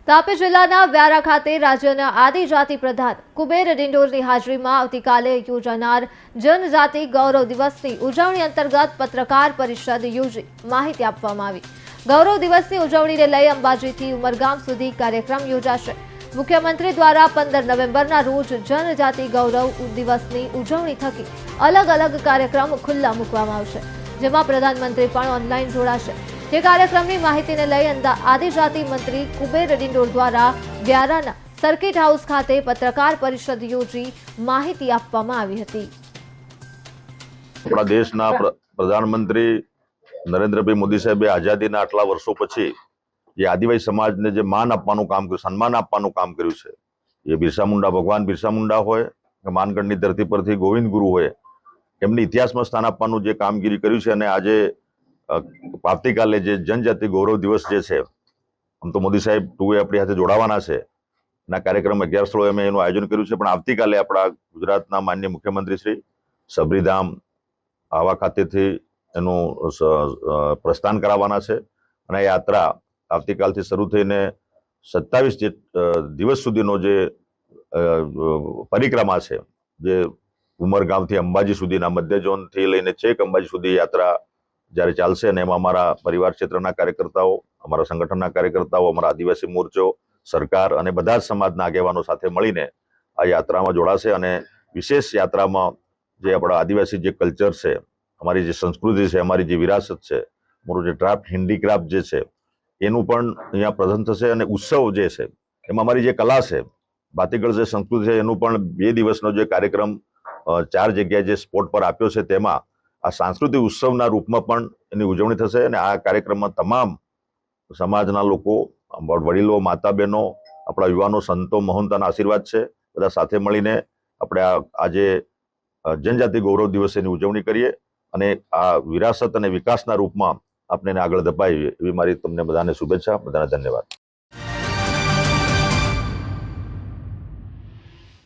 તાપી જિલ્લાના વ્યારા ખાતે રાજ્યના આદિજાતિ પ્રધાન કુબેર ડિંડોરની હાજરીમાં આવતીકાલે યોજાનાર જનજાતિ ગૌરવ દિવસની ઉજવણી અંતર્ગત પત્રકાર પરિષદ યોજી માહિતી આપવામાં આવી। ગૌરવ દિવસની ઉજવણીને લઈ અંબાજીથી ઉમરગામ સુધી કાર્યક્રમ યોજાશે। મુખ્યમંત્રી દ્વારા 15 નવેમ્બરના રોજ જનજાતિ ગૌરવ દિવસની ઉજવણી થકી અલગ અલગ કાર્યક્રમ ખુલ્લા મૂકવામાં આવશે, જેમાં પ્રધાનમંત્રી પણ ઓનલાઈન જોડાશે। જે કાર્યક્રમની માહિતીને લઈ આદિજાતિ મંત્રી કુબેર ડિંડોર દ્વારા વ્યારાના સર્કિટ હાઉસ ખાતે પત્રકાર પરિષદ યોજી માહિતી આપવામાં આવી હતી। આપણા દેશના પ્રધાનમંત્રી નરેન્દ્રભાઈ મોદી સાહેબે આઝાદીના આટલા વર્ષો પછી જે આદિવાસી સમાજને જે માન આપવાનું કામ કર્યું, સન્માન આપવાનું કામ કર્યું છે, એ બિરસા મુંડા, ભગવાન બિરસા મુંડા હોય કે માનગઢની ધરતી પરથી ગોવિંદ ગુરુ હોય, એમની ઇતિહાસમાં સ્થાન આપવાનું જે કામગીરી કર્યું છે। અને આજે આવતીકાલે જે જનજાતિ ગૌરવ દિવસ જે છે, આમ તો મોદી સાહેબ ટુએ આપણી સાથે જોડાવાના છે, એના કાર્યક્રમ 11 સ્થળોએ અમે એનું આયોજન કર્યું છે। પણ આવતીકાલે આપણા ગુજરાતના માનનીય મુખ્યમંત્રી શ્રી સબરીધામ આવા ખાતેથી એનું પ્રસ્થાન કરાવવાના છે। અને આ યાત્રા આવતીકાલથી શરૂ થઈને 27 દિવસ સુધીનો જે પરિક્રમા છે, જે ઉમરગામથી અંબાજી સુધીના મધ્ય ઝોનથી લઈને છેક અંબાજી સુધી યાત્રા જ્યારે ચાલશે, અને એમાં અમારા પરિવાર ક્ષેત્રના કાર્યકર્તાઓ, અમારા સંગઠનના કાર્યકર્તાઓ, અમારા આદિવાસી મોરચો, સરકાર અને બધા જ સમાજના આગેવાનો સાથે મળીને આ યાત્રામાં જોડાશે। અને વિશેષ યાત્રામાં જે આપણા આદિવાસી જે કલ્ચર છે, અમારી જે સંસ્કૃતિ છે, અમારી જે વિરાસત છે, અમારું જે ક્રાફ્ટ હેન્ડીક્રાફ્ટ જે છે, એનું પણ અહીંયા પ્રદર્શન થશે। અને ઉત્સવ જે છે એમાં અમારી જે કલા છે, ભાતીગળ જે સંસ્કૃતિ છે, એનું પણ 2 દિવસનો જે કાર્યક્રમ 4 જગ્યાએ જે સ્પોટ પર આપ્યો છે, તેમાં આ સાંસ્કૃતિક ઉત્સવના રૂપમાં પણ એની ઉજવણી થશે। અને આ કાર્યક્રમમાં તમામ સમાજના લોકો, વડીલો, માતા બહેનો, આપણા યુવાનો, સંતો, મહંતોના આશીર્વાદ છે, બધા સાથે મળીને આપણે આજે જનજાતિ ગૌરવ દિવસની ઉજવણી કરીએ અને આ વિરાસત અને વિકાસના રૂપમાં આપણે એને આગળ ધપાવીએ, એવી મારી તમને બધાને શુભેચ્છા, બધાને ધન્યવાદ।